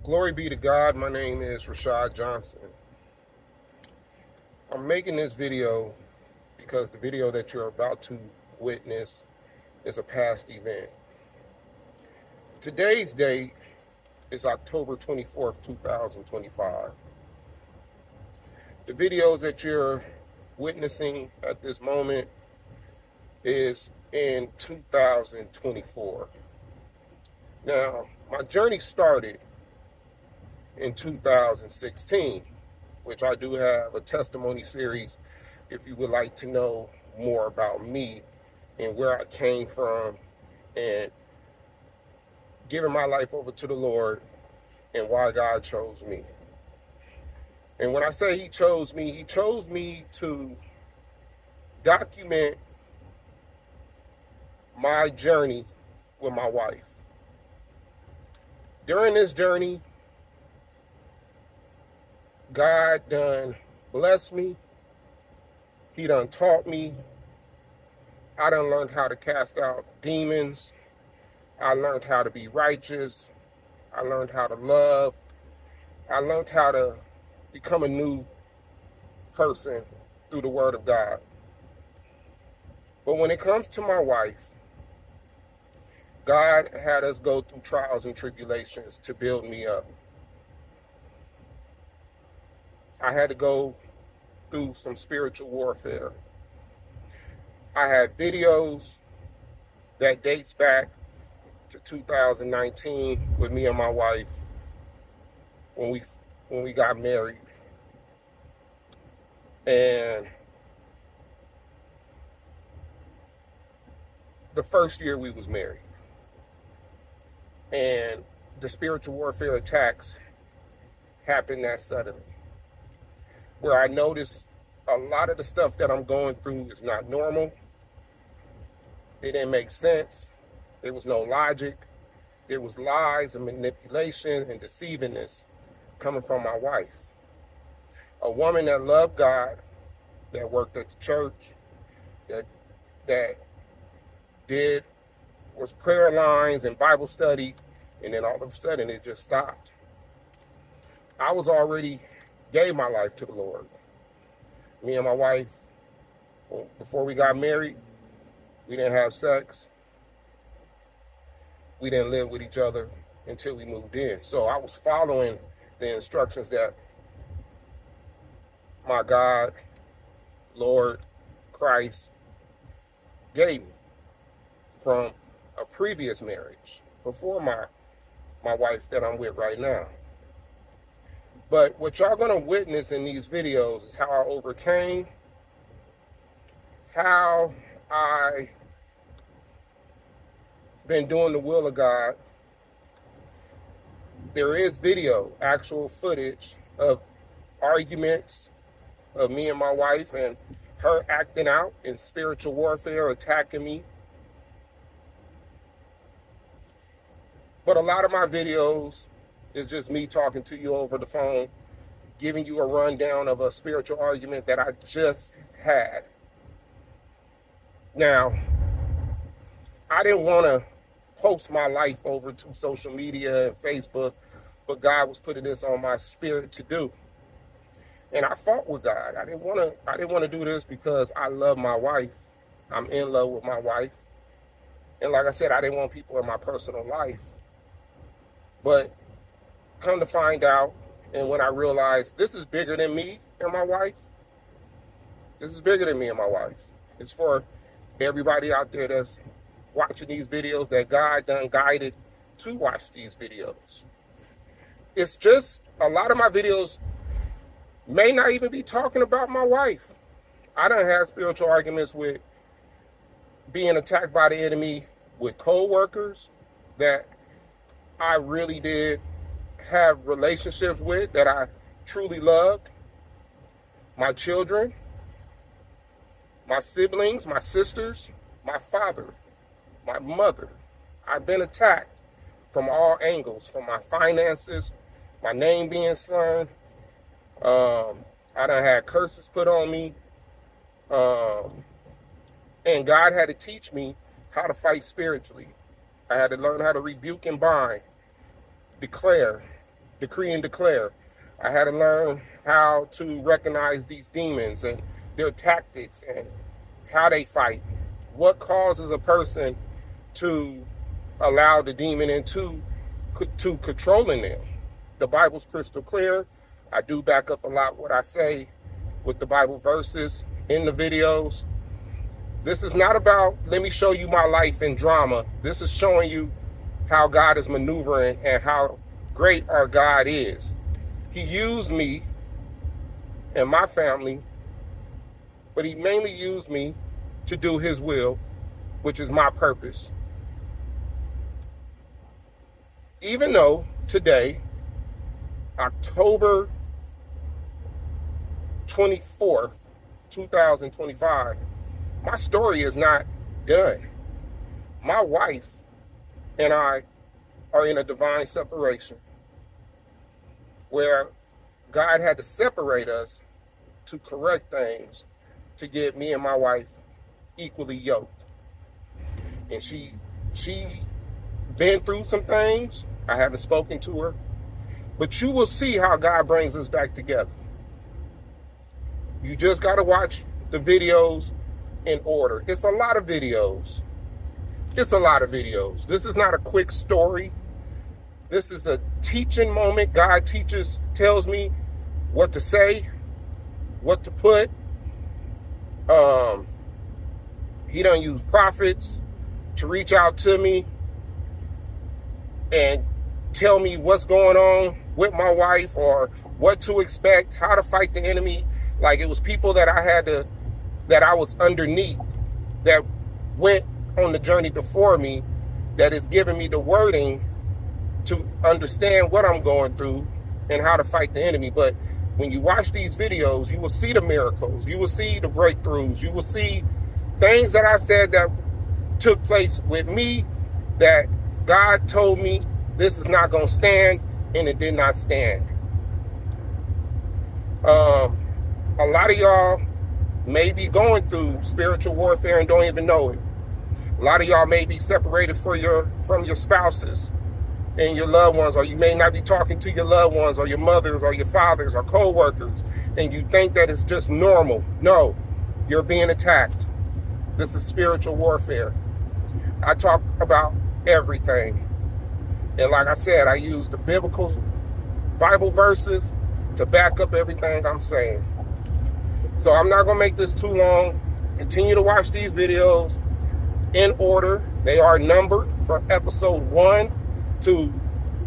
Glory be to God. My name is Rashad Johnson. I'm making this video because the video that you're about to witness is a past event. Today's date is October 24th, 2025. The videos that you're witnessing at this moment is in 2024. Now, my journey started in 2016, which I do have a testimony series if you would like to know more about me and where I came from and giving my life over to the Lord and why God chose me. And when I say He chose me to document my journey with my wife. During this journey, God done blessed me. He done taught me. I done learned how to cast out demons. I learned how to be righteous. I learned how to love. I learned how to become a new person through the Word of God. But when it comes to my wife, God had us go through trials and tribulations to build me up. I had to go through some spiritual warfare. I had videos that dates back to 2019 with me and my wife when we got married. And the first year we was married. And the spiritual warfare attacks happened that suddenly, where I noticed a lot of the stuff that I'm going through is not normal. It didn't make sense. There was no logic. There was lies and manipulation and deceivingness coming from my wife. A woman that loved God, that worked at the church, that was prayer lines and Bible study, and then all of a sudden it just stopped. I was already gave my life to the Lord. Me and my wife, before we got married, we didn't have sex. We didn't live with each other until we moved in. So I was following the instructions that my God, Lord, Christ gave me from a previous marriage before my wife that I'm with right now. But what y'all gonna witness in these videos is how I overcame, how I been doing the will of God. There is video, actual footage of arguments of me and my wife and her acting out in spiritual warfare, attacking me. But a lot of my videos is just me talking to you over the phone, giving you a rundown of a spiritual argument that I just had. Now, I didn't want to post my life over to social media and Facebook, but God was putting this on my spirit to do. And I fought with God. I didn't want to do this because I love my wife. I'm in love with my wife. And like I said, I didn't want people in my personal life. But come to find out, and when I realized this is bigger than me and my wife, this is bigger than me and my wife. It's for everybody out there that's watching these videos that God done guided to watch these videos. It's just a lot of my videos may not even be talking about my wife. I done had spiritual arguments with being attacked by the enemy with co-workers that I really did have relationships with, that I truly loved. My children, my siblings, my sisters, my father, my mother. I've been attacked from all angles, from my finances, my name being slurred. I done had curses put on me. And God had to teach me how to fight spiritually. I had to learn how to rebuke and bind, declare, decree and declare. I had to learn how to recognize these demons and their tactics and how they fight. What causes a person to allow the demon into to controlling them? The Bible's crystal clear. I do back up a lot what I say with the Bible verses in the videos. This is not about, let me show you my life in drama. This is showing you how God is maneuvering and how great our God is. He used me and my family, but he mainly used me to do his will, which is my purpose. Even though today, October 24th, 2025, my story is not done. My wife and I are in a divine separation where God had to separate us to correct things to get me and my wife equally yoked. And she been through some things. I haven't spoken to her, but you will see how God brings us back together. You just got to watch the videos in order. It's a lot of videos. It's a lot of videos. This is not a quick story. This is a teaching moment. God tells me what to say, what to put. He done use prophets to reach out to me and tell me what's going on with my wife or what to expect, how to fight the enemy. Like it was people that I was underneath that went on the journey before me that is giving me the wording to understand what I'm going through and how to fight the enemy. But when you watch these videos, you will see the miracles, you will see the breakthroughs, you will see things that I said that took place with me that God told me this is not going to stand, and it did not stand. A lot of y'all may be going through spiritual warfare and don't even know it. A lot of y'all may be separated from your spouses and your loved ones, or you may not be talking to your loved ones or your mothers or your fathers or co-workers, and you think that it's just normal. No, you're being attacked. This is spiritual warfare. I talk about everything. And like I said, I use the biblical Bible verses to back up everything I'm saying. So I'm not going to make this too long. Continue to watch these videos in order. They are numbered from episode 1 to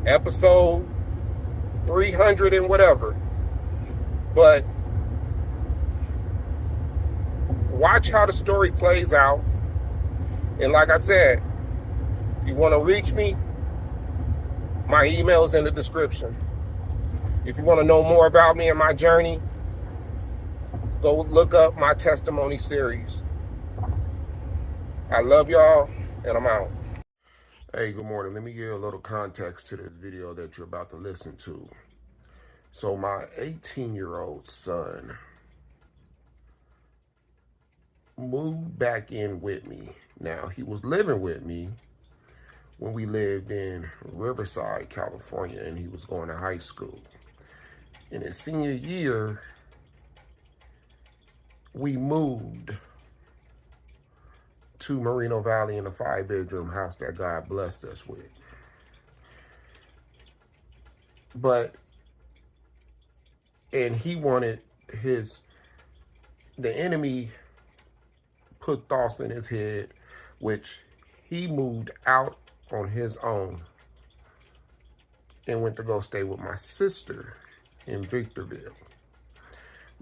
episode 300 and whatever. But watch how the story plays out. And like I said, if you want to reach me, my email is in the description. If you want to know more about me and my journey, go look up my testimony series. I love y'all, and I'm out. Hey, good morning. Let me give you a little context to this video that you're about to listen to. So my 18-year-old son moved back in with me. Now, he was living with me when we lived in Riverside, California, and he was going to high school. In his senior year, we moved to Moreno Valley in a 5-bedroom house that God blessed us with. And he wanted the enemy put thoughts in his head, which he moved out on his own and went to go stay with my sister in Victorville.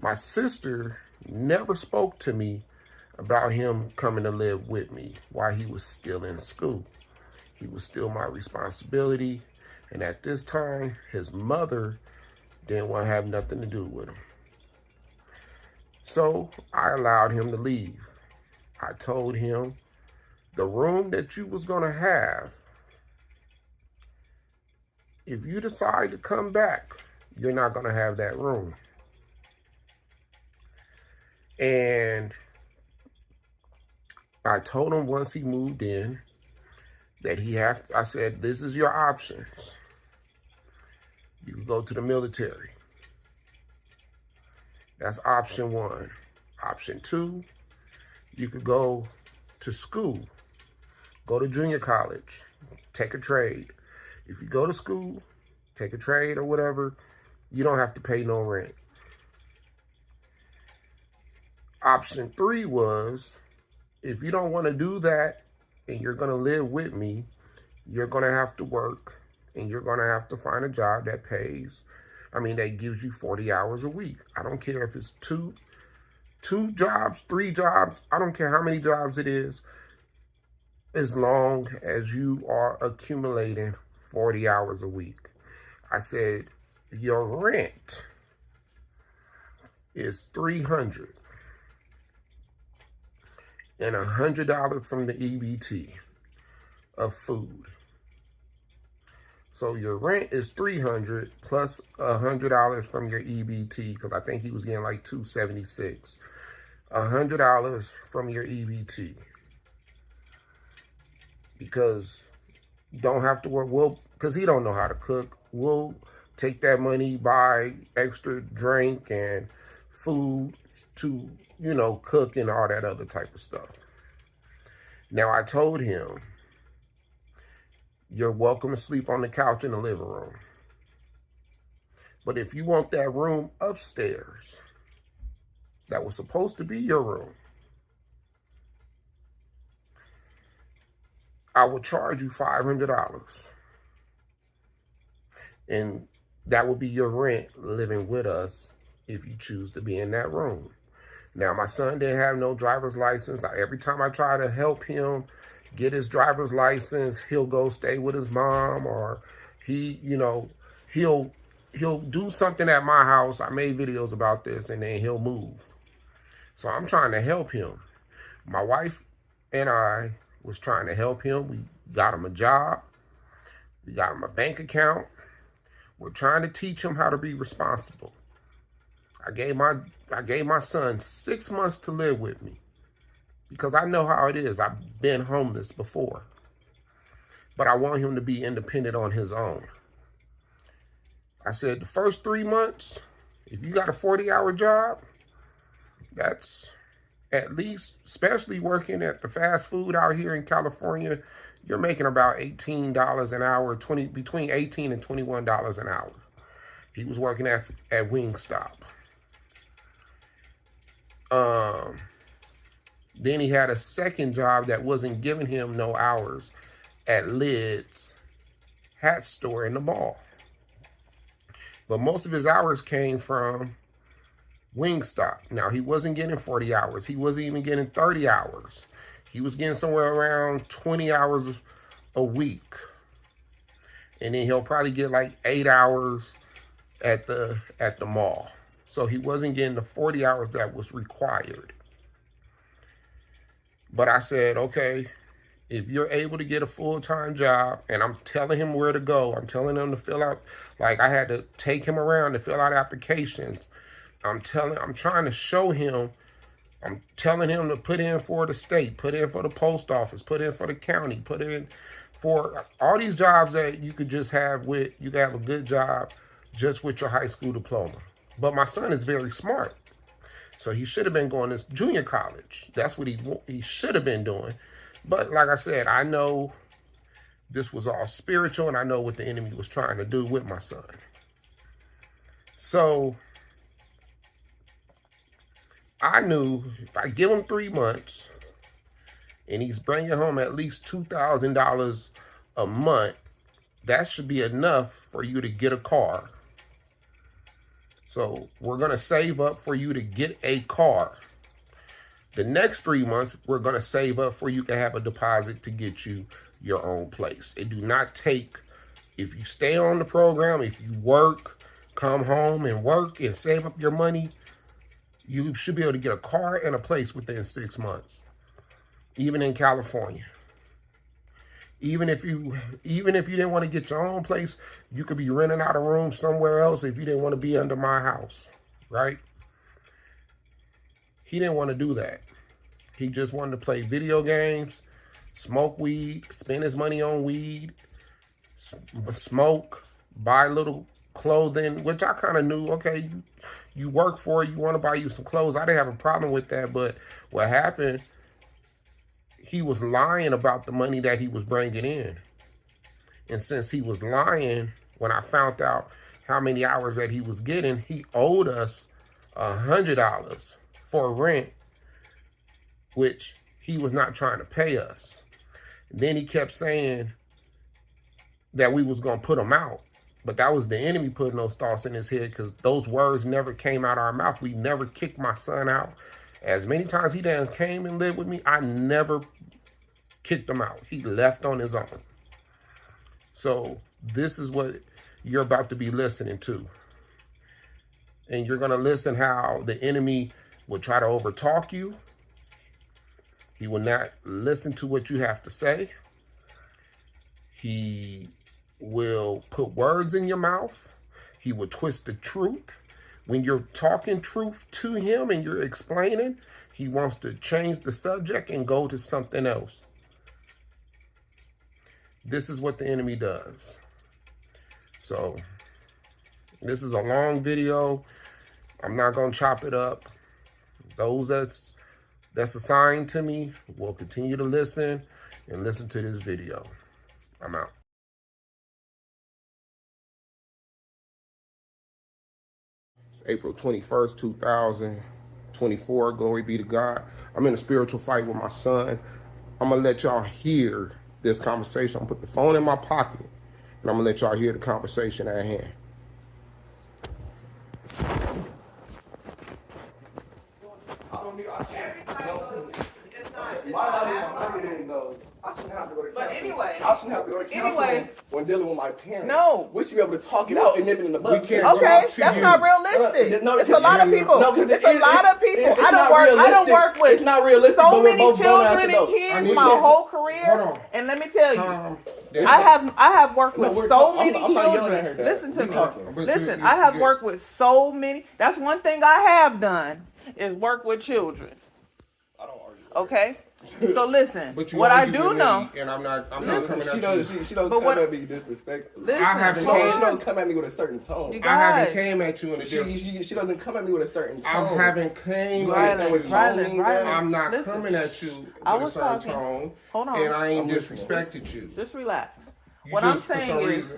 My sister never spoke to me about him coming to live with me while he was still in school. He was still my responsibility. And at this time, his mother didn't want to have nothing to do with him. So I allowed him to leave. I told him the room that you was going to have, if you decide to come back, you're not going to have that room. And I told him once he moved in that I said, this is your options. You could go to the military. That's option 1. Option 2, you could go to school. Go to junior college. Take a trade. If you go to school, take a trade or whatever, you don't have to pay no rent. Option 3 was, if you don't want to do that and you're going to live with me, you're going to have to work and you're going to have to find a job that pays. That gives you 40 hours a week. I don't care if it's two jobs, 3 jobs. I don't care how many jobs it is, as long as you are accumulating 40 hours a week. I said, your rent is $300 and $100 from the EBT of food. So your rent is $300 plus $100 from your EBT, because I think he was getting like $276. $100 from your EBT. Because don't have to work, because he don't know how to cook. We'll take that money, buy extra drink and food to, cook and all that other type of stuff. Now, I told him, you're welcome to sleep on the couch in the living room. But if you want that room upstairs, that was supposed to be your room, I will charge you $500. And that would be your rent living with us if you choose to be in that room. Now, my son didn't have no driver's license. Every time I try to help him get his driver's license, he'll go stay with his mom, or he'll do something at my house. I made videos about this, and then he'll move. So I'm trying to help him. My wife and I was trying to help him. We got him a job. We got him a bank account. We're trying to teach him how to be responsible. I gave my son 6 months to live with me, because I know how it is. I've been homeless before. But I want him to be independent on his own. I said the first 3 months, if you got a 40-hour job, that's at least, especially working at the fast food out here in California, you're making about $18 an hour, between $18 and $21 an hour. He was working at Wingstop. Then he had a second job that wasn't giving him no hours at Lid's hat store in the mall. But most of his hours came from Wingstop. Now, he wasn't getting 40 hours. He wasn't even getting 30 hours. He was getting somewhere around 20 hours a week. And then he'll probably get like 8 hours at the mall. So he wasn't getting the 40 hours that was required. But I said, okay, if you're able to get a full-time job, and I'm telling him where to go, I'm telling him to fill out, like I had to take him around to fill out applications. I'm trying to show him, I'm telling him to put in for the state, put in for the post office, put in for the county, put in for all these jobs that you could just have you could have a good job just with your high school diploma. But my son is very smart. So he should have been going to junior college. That's what he should have been doing. But like I said, I know this was all spiritual, and I know what the enemy was trying to do with my son. So I knew if I give him 3 months and he's bringing home at least $2,000 a month, that should be enough for you to get a car. So we're going to save up for you to get a car. The next 3 months, we're going to save up for you to have a deposit to get you your own place. It do not take, if you stay on the program, if you work, come home and work and save up your money, you should be able to get a car and a place within 6 months, even in California. Even if you didn't want to get your own place, you could be renting out a room somewhere else if you didn't want to be under my house, right? He didn't want to do that. He just wanted to play video games, smoke weed, spend his money on weed, smoke, buy little clothing, which I kind of knew, okay, you work for it, you want to buy you some clothes. I didn't have a problem with that, but what happened, he was lying about the money that he was bringing in. And since he was lying, when I found out how many hours that he was getting, he owed us $100 for rent, which he was not trying to pay us. And then he kept saying that we was going to put him out. But that was the enemy putting those thoughts in his head, because those words never came out of our mouth. We never kicked my son out. As many times he done came and lived with me, I never kicked him out. He left on his own. So this is what you're about to be listening to. And you're going to listen how the enemy will try to overtalk you. He will not listen to what you have to say. He will put words in your mouth. He will twist the truth. When you're talking truth to him and you're explaining, he wants to change the subject and go to something else. This is what the enemy does. So this is a long video. I'm not going to chop it up. Those that's assigned to me will continue to listen and listen to this video. I'm out. It's April 21st, 2024. Glory be to God. I'm in a spiritual fight with my son. I'm going to let y'all hear this conversation. I'm going to put the phone in my pocket, and I'm going to let y'all hear the conversation at hand. But anyway, I shouldn't have to go to counseling when dealing with my parents. No. We should be able to talk it out and nip it in the book. Okay, that's not realistic. No, it's a lot of people. No, because it's a lot of people. I don't work with. It's not realistic. So but we're many both children and kids my whole career. And let me tell you, I have worked with so many children. Listen to me. Listen, I have worked with so many. That's one thing I have done is work with children. I don't argue. Okay. So listen, what I do know, and I'm not coming at you. She don't come at me disrespectful. Listen, she don't come at me with a certain tone. I haven't came at you in a different. She doesn't come at me with a certain tone. I haven't came at you. I'm not coming at you with a certain tone. Hold on. And I ain't disrespected you. Just relax. What I'm saying is,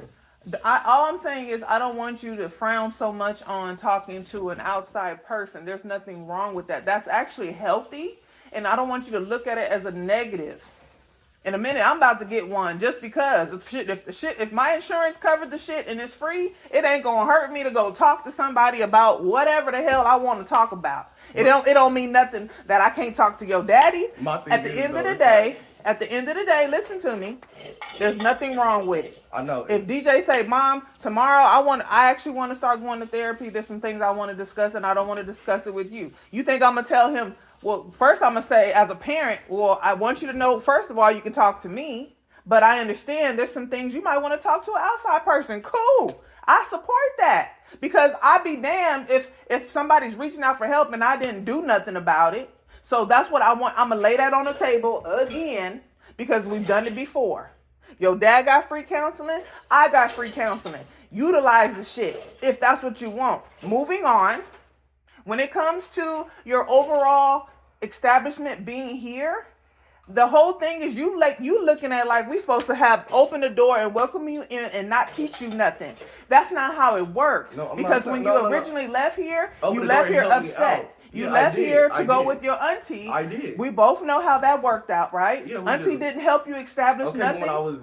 all I'm saying is I don't want you to frown so much on talking to an outside person. There's nothing wrong with that. That's actually healthy. And I don't want you to look at it as a negative. In a minute, I'm about to get one just because if my insurance covered the shit and it's free, it ain't gonna hurt me to go talk to somebody about whatever the hell I want to talk about. It don't mean nothing that I can't talk to your daddy. At the end of the day, listen to me. There's nothing wrong with it. I know. If DJ say, Mom, tomorrow I actually want to start going to therapy. There's some things I want to discuss and I don't want to discuss it with you. You think I'm gonna tell him? Well, first I'm going to say as a parent, well, I want you to know, first of all, you can talk to me, but I understand there's some things you might want to talk to an outside person. Cool. I support that because I'd be damned if somebody's reaching out for help and I didn't do nothing about it. So that's what I want. I'm going to lay that on the table again because we've done it before. Your dad got free counseling. I got free counseling. Utilize the shit if that's what you want. Moving on. When it comes to your overall establishment being here, the whole thing is you looking at it like we supposed to have open the door and welcome you in and not teach you nothing. That's not how it works. Because when you originally left here, you left here upset. You left here to go with your auntie. I did. We both know how that worked out, right? Yeah, auntie didn't help you establish nothing. When I was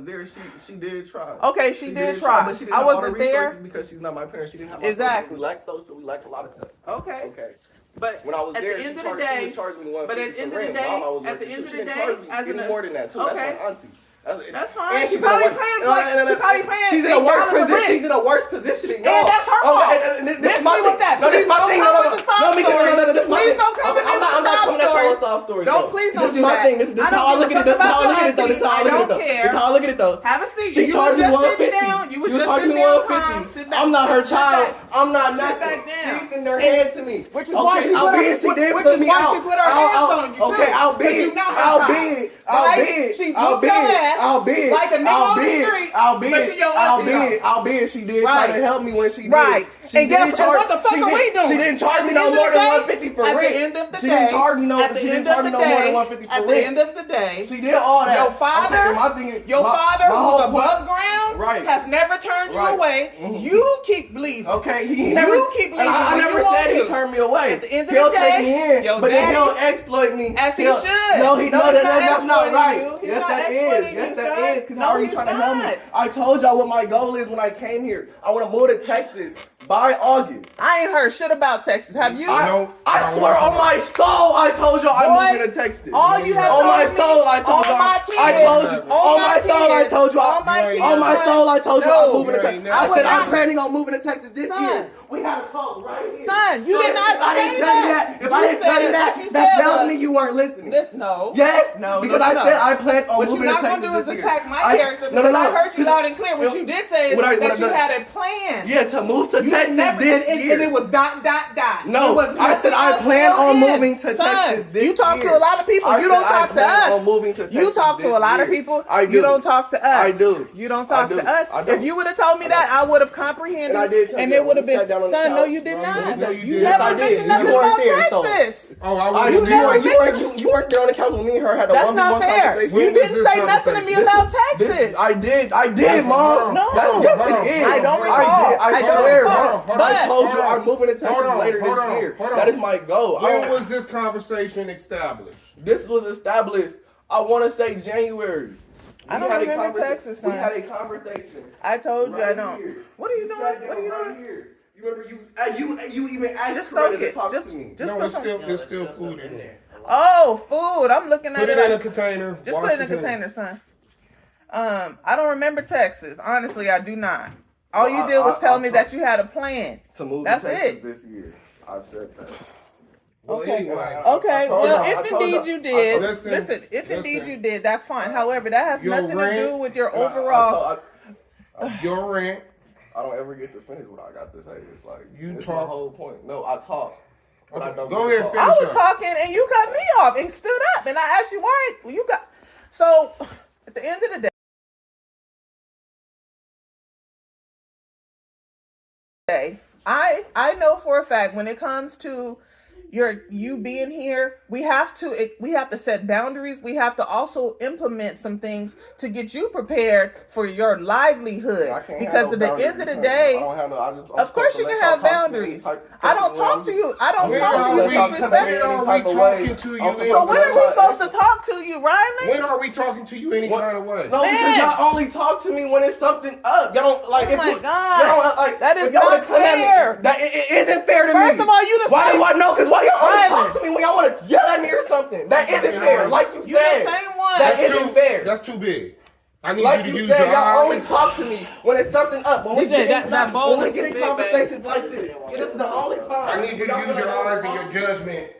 there, she did try. Okay, she did try. But she didn't I have wasn't all the there because she's not my parent. She didn't have exactly. We lacked social. We lacked a lot of stuff. Okay. But when I was there, she was charging me but at the end of the day, as an more than that too. Okay. That's my auntie. That's fine. She's probably paying. She's in a worse position. She's in a worse position. And that's her fault. This is my thing. No, this is my thing. No, this is my thing. Please don't come with I'm not coming at y'all y'all stories. Please don't This is do my that. thing. This is how I look at it. This is how I look at it though. This is how I look at it though. This is how I look at it though. Have a seat. She charged me $150. She was charging me $150. I'm not her child. I'm not nothing. She's extending her hand to me. Which is why she put her hands on you. Okay, I'll bid. She did try to help me when she did. Right. And guess what the fuck are we doing? She didn't charge me no more than $150 for rent. She didn't charge me no more than $150 for rent. At the end of the day, she did all that. Your father, who's above ground, has never turned you away. You keep believing. Okay, he never. You keep believing. I never said he turned me away. At the end of he'll the day, take me in, but then he'll exploit me. As he should. No, that's not right. You. Yes, that is. Yes, that is. Because now he's trying to help me. I told y'all what my goal is when I came here. I want to move to Texas by August. I ain't heard shit about Texas. Have you? I swear on my soul, I told y'all I'm moving to Texas. All you have on my soul, I told y'all. I told you. On my soul, I told you. On my soul, I told you I'm moving to Texas. I said I'm planning on moving to Texas this year. We had a talk right here. Son, you did not say that. If I didn't tell you that, that tells me you weren't listening. No. Yes. No. Because I said I planned on moving to Texas this year. What you're not going to do is attack my character. No. I heard you loud and clear. What you did say is that you had a plan. Yeah, to move to Texas this year. And it was ... No, I said I plan on moving to Texas this year. You talk to a lot of people. You don't talk to us. You talk to a lot of people. You don't talk to us. I do. You don't talk to us. If you would have told me that, I would have comprehended. And I did. And it would have been. Son, no, you did not. You never mentioned nothing about Texas. You weren't there on the couch when me and her had a one-on-one conversation. You didn't say nothing to me about Texas. I did, Mom. Yes, it is. I don't recall. I swear, Mom. I told you I'm moving to Texas later this year. That is my goal. When was this conversation established? This was established, I want to say January. I don't remember Texas. We had a conversation. I told you I don't. What are you doing? What are you doing? You remember you even asked to talk to me. There's still food in there. Oh, food. I'm looking at it. Put it in a container. Just put it in a container, son. I don't remember Texas. Honestly, I do not. All you did was tell me that you had a plan. To move to Texas this year. I said that. Well, okay. Anyway, well, if indeed you did, listen. If indeed you did, that's fine. However, that has nothing to do with your overall. Your rent. I don't ever get to finish what I got to say. It's like it's talk. The whole point. No, I talk. But I don't. Go ahead. I was talking and you cut me off and stood up and I asked you why you got. So at the end of the day, I know for a fact when it comes to you being here, we have to set boundaries. We have to also implement some things to get you prepared for your livelihood. Because at the end of the day, of course you can have boundaries. I don't talk to you. I don't talk to you disrespectfully. So when are we supposed to talk to you, Riley? When are we talking to you any kind of way? No, because y'all only talk to me when it's something up. Y'all don't like. Oh my God, that is not fair. It isn't fair to me. First of all, you the why no? Because why do y'all only talk to me when y'all want to yell at me or something? That isn't fair. Like you said, the same one. That isn't fair. That's too big. I need like you to you use said, your y'all eyes. only talk to me when it's something up. When we get in conversations like this, this is the only time. I need you to use your eyes and your judgment.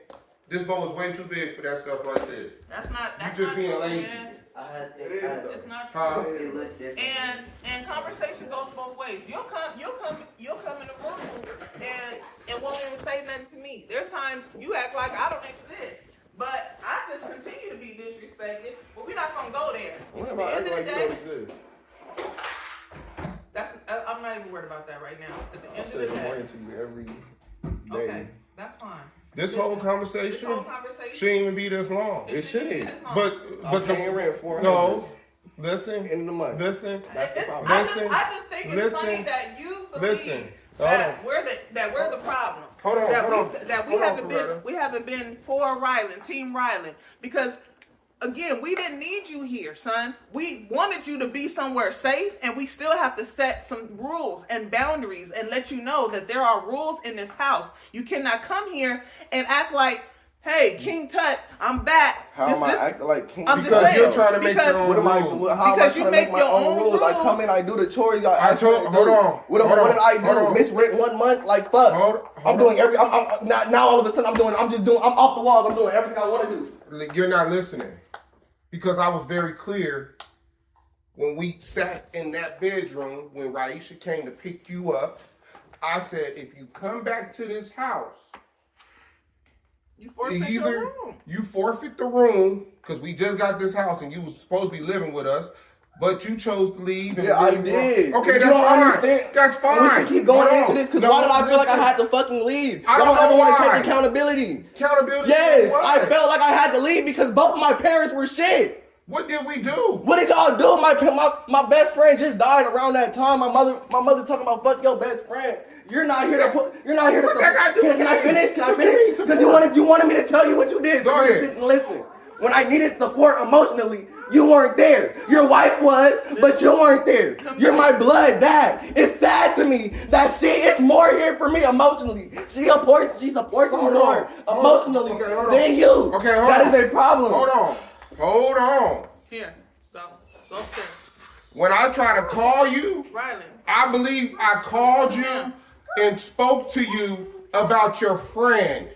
This bowl is way too big for that stuff right there. That's not. You just being lazy. It's not true. And conversation goes both ways. You'll come in the room and won't even say nothing to me. There's times you act like I don't exist. But I just continue to be disrespected. But we're not gonna go there. At the end of the day, I'm not even worried about that right now. At the end of the day, good morning to you every day. Okay, that's fine. This whole conversation shouldn't even be this long. It shouldn't. But the rent for listen. In the month. Listen. I just think it's funny that you believe that we're the problem. Hold on. We haven't been for Ryland, Team Ryland, because again, we didn't need you here, son. We wanted you to be somewhere safe, and we still have to set some rules and boundaries and let you know that there are rules in this house. You cannot come here and act like, hey, King Tut, I'm back. How am I acting like King? I'm just Because saying, you're trying to make your own What am I? rules. How am I Because trying you to make my make your own own rules? I rules. come in, I do the chores. I told. Hold on. What did I do? Miss rent 1 month? Like fuck. I'm doing every. I'm now all of a sudden I'm off the walls. I'm doing everything I want to do. You're not listening, because I was very clear when we sat in that bedroom when Raisha came to pick you up. I said, if you come back to this house, You forfeit your room. you forfeit the room, because we just got this house and you was supposed to be living with us, but you chose to leave. And Yeah, I did. Okay, You that's don't fine. understand. That's fine. We can keep going Hold into on. this because No, why did I feel like I listen. had to fucking leave? I Y'all don't don't ever know want to why. take accountability. Accountability. Yes, for what? I felt like I had to leave because both of my parents were shit. What did we do? What did y'all do? My best friend just died around that time. My mother's talking about fuck your best friend. You're not here to put. You're not here to. What that got to do Can with I me? finish? Can I What you mean finish? Because you wanted me to tell you what you did. Go So you ahead. sit and listen. When I needed support emotionally, you weren't there. Your wife was, but you weren't there. You're my blood dad. It's sad to me that she is more here for me emotionally. She supports me more emotionally than you. Okay, hold on. That is a problem. Hold on. Here, go upstairs. When I try to call you, Riley. I believe I called you and spoke to you about your friend.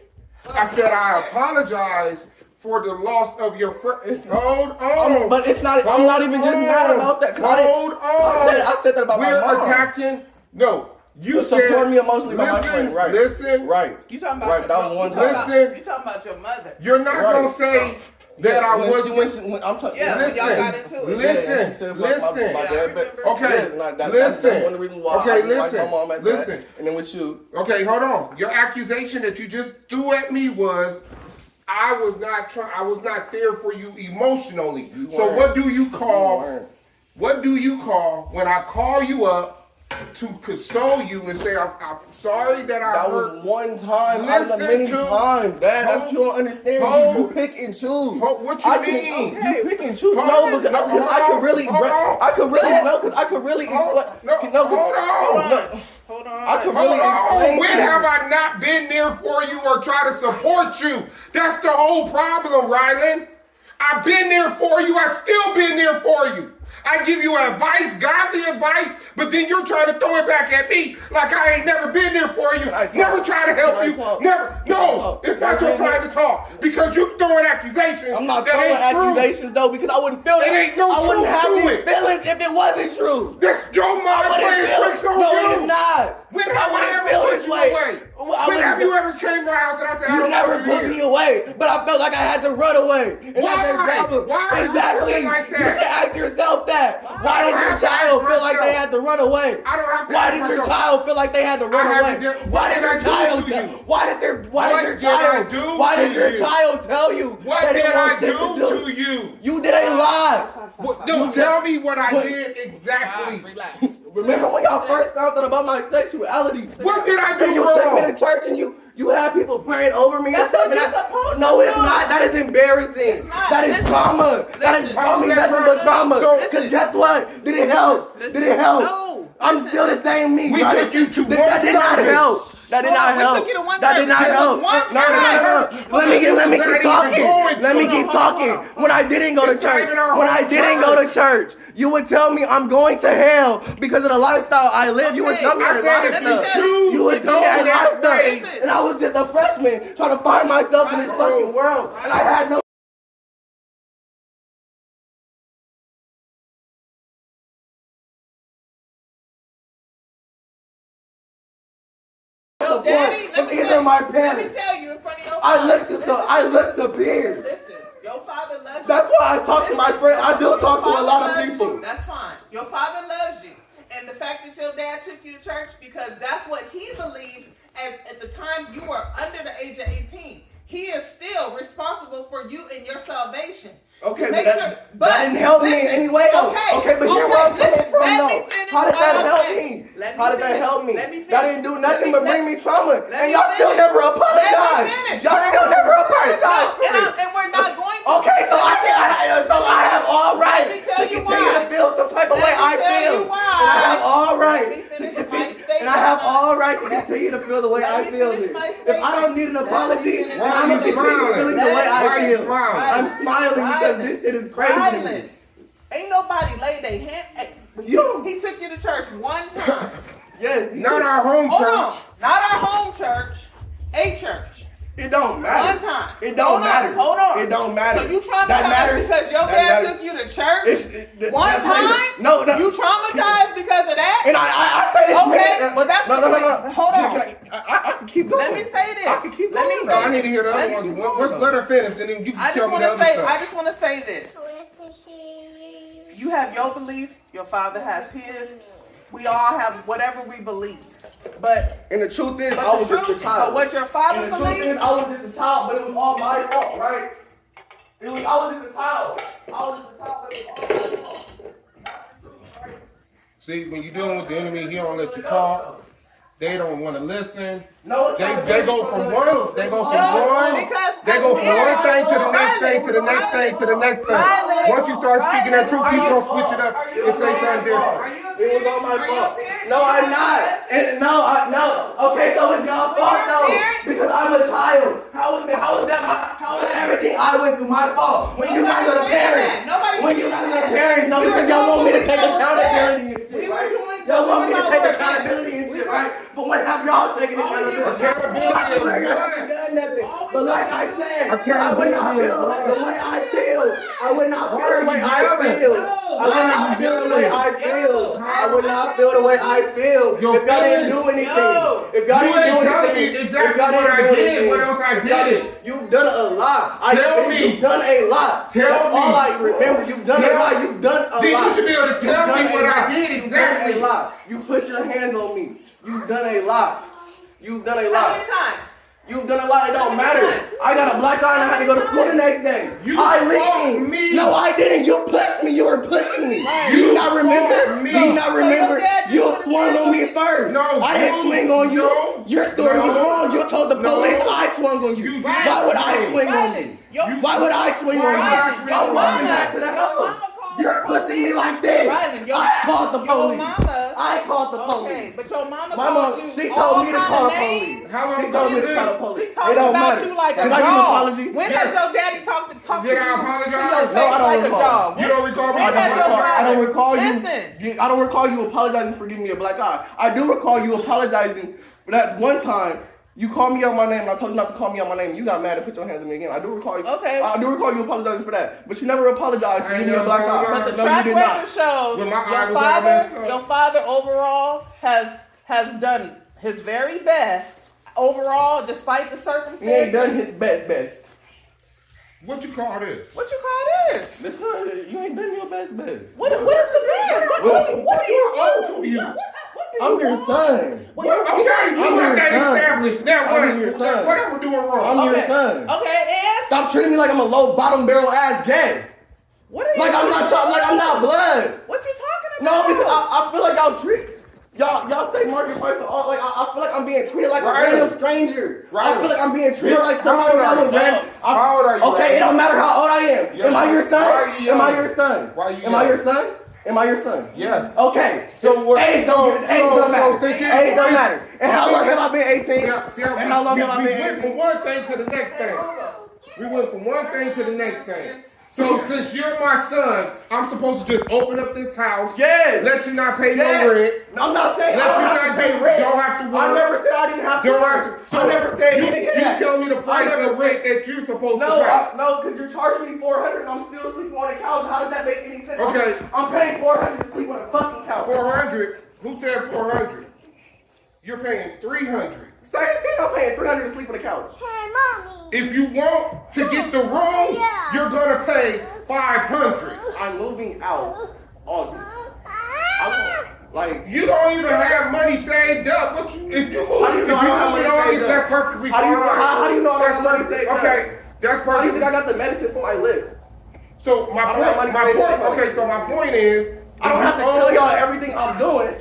I said I apologize for the loss of your friend. Hold on. But it's not. I'm not even just mad about that. Hold on. I said that about my mom. We're attacking. No, you You said support me emotionally by my friend. Right. Listen. Right. You talking about Right. That was one time. Listen. You talking about your mother? You're not Right. gonna say that I wasn't. When I'm talking. Yeah, when y'all Listen. got into it. Listen. she said, fuck Listen. My Yeah, I dad, remember. Okay. That's Listen. one of the reasons why Okay, I didn't like listen. my mom at Listen. that. And then with you. Okay, hold on. Your accusation that you just threw at me was I was not there for you emotionally. So weren't. what do you You call? weren't. What do you call when I call you up to console you and say I'm sorry that I That hurt? was one time out of the Listen many to- times, Dad. That's what you don't understand. You pick and choose. What you mean? You pick and choose. Hold No, on. because Hold I could on. really, Hold on. I could really explain. Hold on. Hold on. I could Hold really on. explain. When to you. have I not been there for you or try to support you? That's the whole problem, Rylan. I've been there for you. I still been there for you. I give you advice, godly advice, but then you're trying to throw it back at me like I ain't never been there for you. I talk? Never try to help Can I you. talk? Never. Can I No, talk? it's not your time to talk because you throwing accusations. I'm not that throwing ain't true. accusations though because I wouldn't feel that. It ain't no I wouldn't truth have to these it. feelings if it wasn't true. That's your I mother playing wouldn't feel. tricks on No, you. it is not. When I have I wouldn't ever feel put this you way. away? I When wouldn't have feel- you ever came to my house and I said, I You don't never want you put here? me away, but I felt like I had to run away. And Why? that's a problem. Why are you Exactly. feeling like that? You should ask yourself that. Why did your have to child ask feel like they myself. had to run away? I don't have to Why ask did your myself. child feel like they had to run I away? haven't done- Why what did did your I do child to tell? you? Why did your What child? did I do Why to did your you? child tell you What that did it I was shit do to you? You didn't lie. No, You tell did- me what I What- did exactly. Relax. Remember when y'all first found out about my sexuality? What did I And do you took me to wrong? church and you had people praying over me and That's stuff. what and you're I- supposed to No, it's do. not. That is embarrassing. It's not. That is Listen. trauma. That is Listen. only How is that nothing but trauma. So- Because guess what? Did it help? Listen. Did it help? No. I'm Listen. still the same me. We right? took you to That one did not service. help. That did Hold not on, we help. took you to one That did service. not It was help. one No. time. Let me keep Not even talking. going Let me to. keep talking. When I didn't go to It's not church, even our when I home didn't go to church. church, you would tell me I'm going to hell because of the lifestyle I live. You would tell me I a said lot if of you stuff. choose You would to tell me go a lot of that stuff. way. And I was just a freshman trying to find myself in this fucking world. And I had no Yo, support Daddy, from either of my parents. tell you in front of your I father. look to peers. Listen, your father loves you. That's why I talk to my friends. I do talk to a Your lot father of loves people. you. That's fine. Your father loves you. And the fact that your dad took you to church because that's what he believed at the time you were under the age of 18. He is still responsible for you and your salvation. Okay, Make but sure- that didn't help me in any way though. Okay, but here where I'm coming from let me though. finish How did what that I'm help saying. me? Let me How did that finish. help me? Let me finish. That didn't do nothing Let but me- bring me trauma. let And me y'all still finish. never Let me apologized. finish. Y'all still never apologized for it. And we're not going to. Okay, so I have all right Let me tell to you continue why. to feel some type of Let way me I tell feel. you why. And I have all right Let me finish to my and statement, I have son. all right to continue to feel the way Let I me feel finish this. my If I don't need an apology, Why and are I'm you gonna continue smiling? feeling the way Why I are you feel. smiling? I'm smiling because Violence. this shit is crazy to me. Violence. Ain't nobody laid their hand. He took you to church one time. Yes, Not our home Hold on. church. Not our home church. A church. It don't matter. One time. It don't matter. Hold on. It don't matter. So you That traumatized matters. because your That dad matters. took you to church one that plays- time? No. You traumatized because of that? And I say this. Okay, man, well, that's no. Hold on. I can keep going. Let me say this. I can keep Let me going. say No, I need to hear the Let other me ones. keep Let's going. let her finish, and then you I can tell just me the want to other say. stuff. I just want to say this. You have your belief. Your father has his. We all have whatever we believe. But And the truth is, But I the was just a truth- child. but what your father and the truth believes- is, I was just a child, but it was all my fault, right? I was just a child. But it was all my fault. See, when you're dealing with the enemy, he don't let you talk. They don't want to listen. No, They go from one. They go from No, one. because They go from one thing to the next Riley, thing to the next thing to the next thing. Riley, Once you start speaking that truth, he's gonna Riley, switch it up are you and say okay? something different. It was all my Are you fault. a parent? No, I'm not. And no. Okay, so it's your fault though, because I'm a child. How is everything I went through my fault? When you guys are the parents. When you guys are the parents, no, because y'all want me to take accountability and shit, right? Y'all want me to take accountability and shit, right? But when have y'all taken accountability? Accountability is I what? haven't done nothing. But like I said, I Accountability would not is feel what? the way I feel. I would not Why feel the are way you I yelling? feel. I would not feel the way I feel. I would not feel the way I feel. Your If y'all didn't do feelings. anything. If y'all You didn't ain't do telling anything. me If exactly y'all what didn't I do did, anything, what else I if y'all did. didn't- You've done a lot. Tell me. You've done a lot. Tell That's me. all I remember. You've done a Tell- lot. You've done a Then you lot. should be able to You've tell done me a what I lot. did You've exactly. done a lot. You put your hands on me. You've done a lot. You've done a How lot. many times? You've done a lot. It don't matter. I got a black eye and I had to go to school the next day. You I fought leaked. me. No, I didn't. You pushed me. You were pushing me. Right. Do you not You remember? fought me. Do you not So remember? your dad just You wanted to swung tell on me you- first. No, I didn't you- swing on you. no, Your story was no, wrong. You told the no. police I swung on you. You did. Why would I swing on you? Riley, your- Why would I swing Why on would you? I swing I'm on walking you? back to the Your house. mama called You're the pushing me like this. Riley, your- I called the your police. mama- I called the Okay, police. but your mama My called mom, you she all told me to kind call of the names. police. How long She told me ago to is call the this? police. She It talked don't about matter. you like a Did dog. I give an apology? When Yes. has your daddy talked to Did you I to your apologize? face No, I don't like a recall. dog? You don't recall me? When I has your father- don't recall you. Listen. I don't recall you apologizing for giving me a black eye. I do recall you apologizing for that one time. You called me out my name, and I told you not to call me out my name. You got mad and put your hands on me again. I do recall you. Okay. I do recall you apologizing for that, but you never apologized for I ain't giving me a never black eye. apologized. But the No, you track did record not. shows When my eye your was all messed father, up. your father overall has done his very best overall, despite the He circumstances. ain't done his best. What you call this? What you call this? That's not. You ain't done your best. What is the best? What are you? How old are you? I'm your son. Well, okay, you I'm got your that son. established. Now I'm what? your son. What am I doing wrong? I'm your Okay. son. Okay, and Stop treating me like I'm a low bottom barrel ass guest. what are you? Like I'm not. Like I'm not blood. What you talking No, about? because I feel like y'all treat y'all say market price and all, like I feel like I'm being treated like Right. a random stranger. I Right. feel like I'm being treated like How somebody old are I'm a you? random. How old are you? Okay, it don't matter how old I am. Yes. Am I your Why son? are you Am I yelling? your son? Why are you Am I your yelling? son? Am I your son? Yes. Okay. So what? Age don't matter. since you- Age don't since- matter. And how long have I been 18? See how And how long have I we been went 18? from one thing to the next thing. We went from one thing to the next thing. So since you're my son, I'm supposed to just open up this house. Yes. Let you not pay Yes. no rent. No, I'm not saying Let I don't you have not to pay do- rent. don't have to work. I never said I didn't have to Don't work. have to. I never said you, any of you that. tell me the price never of rent that you're supposed to No, pay. no, because you're charging me $400 and I'm still sleeping on the couch. How does that make any sense? Okay. I'm paying $400 to sleep on a fucking couch. 400. Who said 400? You're paying 300. Same thing. I'm paying $300 to sleep on the couch. Hey, mommy. If you want to get the room, Yeah. you're gonna pay 500. I'm moving out August. I won't. Like, You don't even have money saved up. What you, if you move, How do you know I don't have money August, saved that's up? perfectly How do you fine. know- how do you know I don't That's have money perfect- saved up? Okay, that's how do you perfect. think I got the medicine for my lip? So my I don't have money point, saved up. okay, so my point is, I don't have to tell y'all everything I'm doing.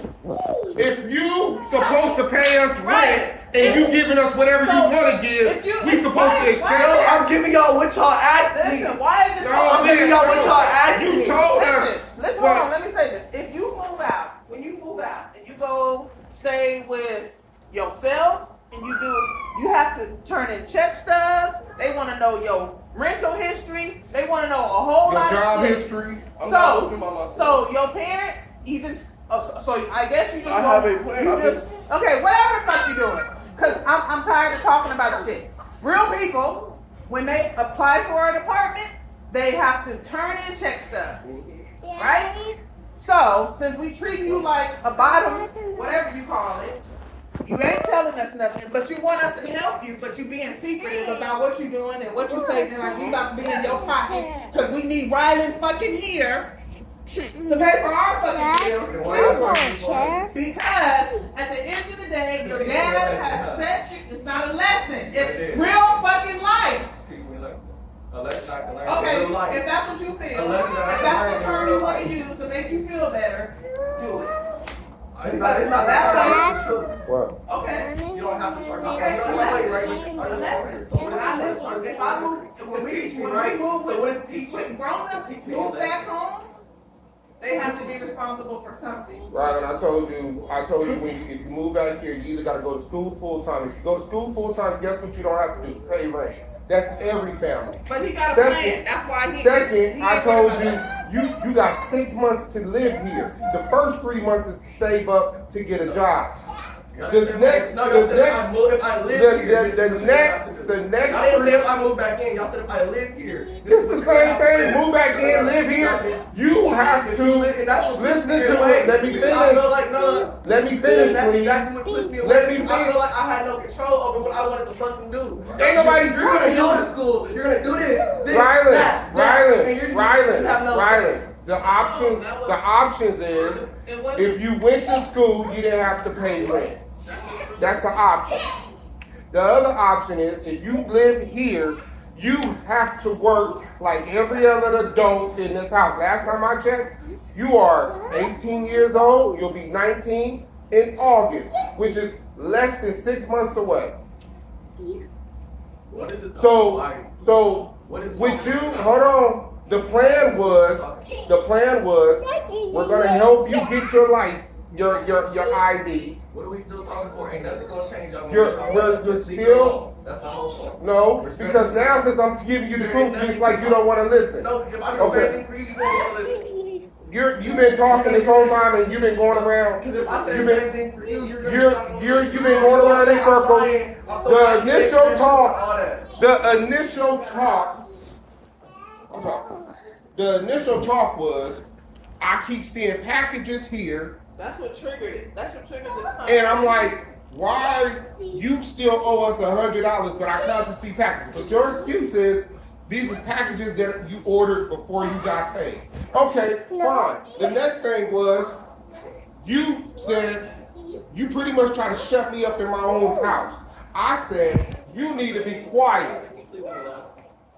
if you supposed to pay us rent Right. and you giving us whatever So, you want to if you- give, we supposed to why- accept No, it. I'm giving y'all what y'all asked me. Listen, why is it? No, I'm giving y'all what y'all asked You me. told us. Listen, what- hold on, let me say this. If you move out, when you move out and you go stay with yourself and you have to turn in check stubs. They want to know your rental history. They want to know a whole Your lot job of shit. history. I'm not looking by myself. So your parents even. So I guess you just. I have a plan. Okay, whatever the fuck you doing. Cause I'm tired of talking about shit. Real people, when they apply for an apartment, they have to turn in check stubs, right? So since we treat you like a bottom, whatever you call it, you ain't telling us nothing, but you want us to help you, but you being secretive about what you're doing and what you're saving, like you about to be in your pocket, because we need Rylan fucking here to pay for our fucking bills. Because at the end of the day, your dad has set you, it's not a lesson, it's real fucking life. Teach me a lesson. A lesson I can learn Okay, in real life. if that's what you feel, A lesson I if can that's learn the in term real you want life. to use to make you feel better, do it. It's not That's What? Okay. You don't have to start Okay, talking. a lesson. A lesson. When I move, when we move with grown-ups, move back home, they have to be responsible for something. Right, and I told you if you move back here, you either got to go to school full time. If you go to school full time, guess what you don't have to do? Pay rent. That's every family. But he got a plan. That's why he. Second, I ain't told worried about you got 6 months to live here. The first 3 months is to save up to get a job. The next if I live here. the next I didn't say 3. if I move back in. Y'all said if I live here. It's the same thing. Move back in, live here. You have to listen to it. Let me finish. I feel like no. Let me finish, please. That's what pushed me away. Let me I feel finish. like I had no control over what I wanted to fucking do. Ain't nobody You're gonna saying go you. to school. You're gonna do this. Rylan. You have no Rylan. The options is if you went to school, you didn't have to pay rent. That's an option. The other option is if you live here, you have to work like every other adult in this house. Last time I checked, you are 18 years old. You'll be 19 in August, which is less than 6 months away. So with you, hold on. The plan was we're gonna help you get your license, your ID. What are we still talking for? Ain't nothing gonna change. You're still. That's the whole point. No, because now since I'm giving you the truth, it's like you don't want to listen. No, if I do anything for you, you won't listen. You've been talking this whole time and you've been going around. Because if I say You've been anything for you, you've been going around in circles. The initial talk was, I keep seeing packages here, That's what triggered it. That's what triggered the. and I'm like, why you still owe us $100, but I constantly see packages? But your excuse is, these are packages that you ordered before you got paid. Okay, fine. The next thing was, you said, you pretty much try to shut me up in my own house. I said, you need to be quiet.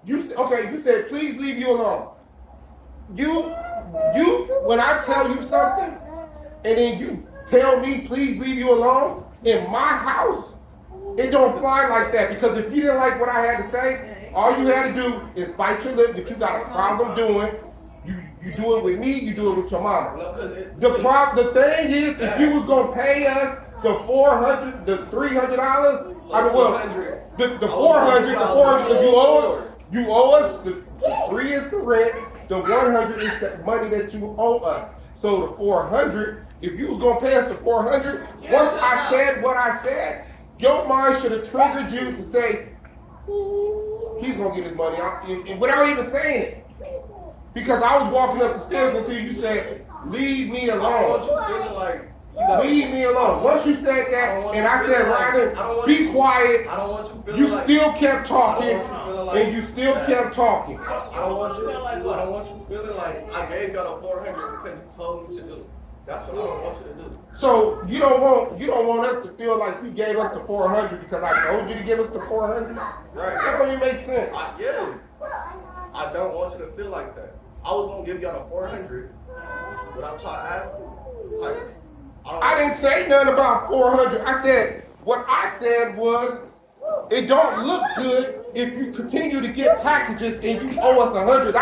You said, please leave you alone. When I tell you something, and then you tell me, please leave you alone, in my house, it don't fly like that. Because if you didn't like what I had to say, all you had to do is bite your lip that you got a problem doing. You do it with me, you do it with your mama. The thing is, if you was gonna pay us the $400, the $300, I mean, well, the 400 you owe us. The 3 is the rent, the 100 is the money that you owe us. So the 400, if you was gonna pay us the 400, once I said what I said, your mind should have triggered you to say, he's gonna get his money out, and without even saying it. Because I was walking up the stairs until you said, leave me alone. Leave me alone. Once you said that, and I said, Rylan, be quiet, you still kept talking, and you still kept talking. I don't want you feeling like I gave y'all the 400 because you told me to do it. That's what I don't want you to do. So you don't want us to feel like you gave us the 400 because I told you to give us the 400? Right. That don't even make sense. I get it. I don't want you to feel like that. I was gonna give y'all the 400 without y'all asking. I didn't say nothing about 400. I said, what I said was, it don't look good if you continue to get packages and you owe us $100.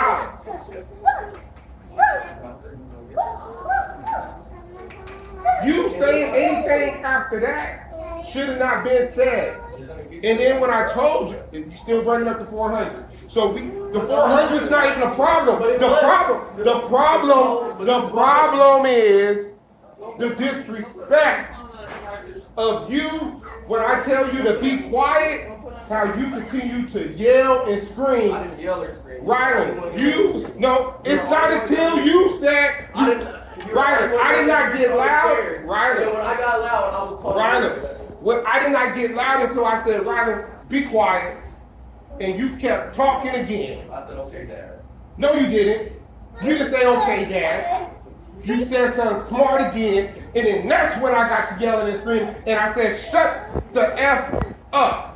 You saying anything after that should have not been said. And then when I told you, you still bringing up the 400. So the 400 is not even a problem. The problem is the disrespect of you when I tell you to be quiet. How you continue to yell and scream. I didn't yell or scream. Rylan, it's not until you said, Rylan, I did not get loud. Rylan, when I got loud, I was calling. Rylan, I did not get loud until I said, Rylan, be quiet. And you kept talking again. I said, okay, Dad. No, you didn't. You didn't say, okay, Dad. You said something smart again. And then that's when I got to yelling and screaming. And I said, shut the F up.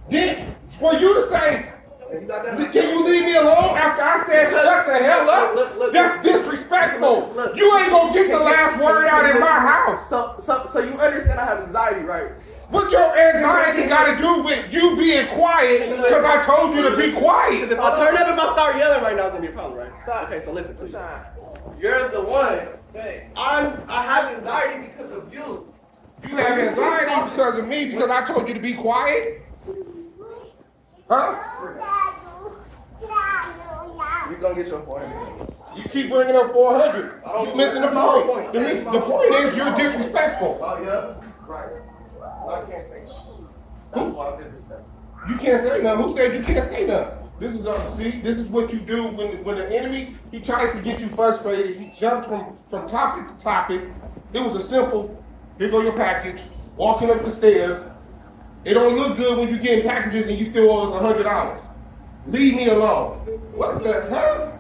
Then, for you to say, can you leave me alone after I said shut the hell up? That's disrespectful. You ain't gonna get the last word out in my house. So you understand I have anxiety, right? What your anxiety got to do with you being quiet because I told you to be quiet? Because if I turn up, if I start yelling right now, it's gonna be a problem, right? Okay, so listen, please. You're the one. I have anxiety because of you. You have anxiety because of me because I told you to be quiet? Huh? You're gonna get your 400. You keep bringing up 400. You're missing the point. The point is you're disrespectful. Oh, yeah? Right. I can't say that. That's why I'm disrespectful. You can't say nothing. Who said you can't say nothing? This is what you do when the enemy, he tries to get you frustrated. He jumps from topic to topic. It was a simple, here go your package, walking up the stairs. It don't look good when you're getting packages and you still owe us $100. Leave me alone. What the hell?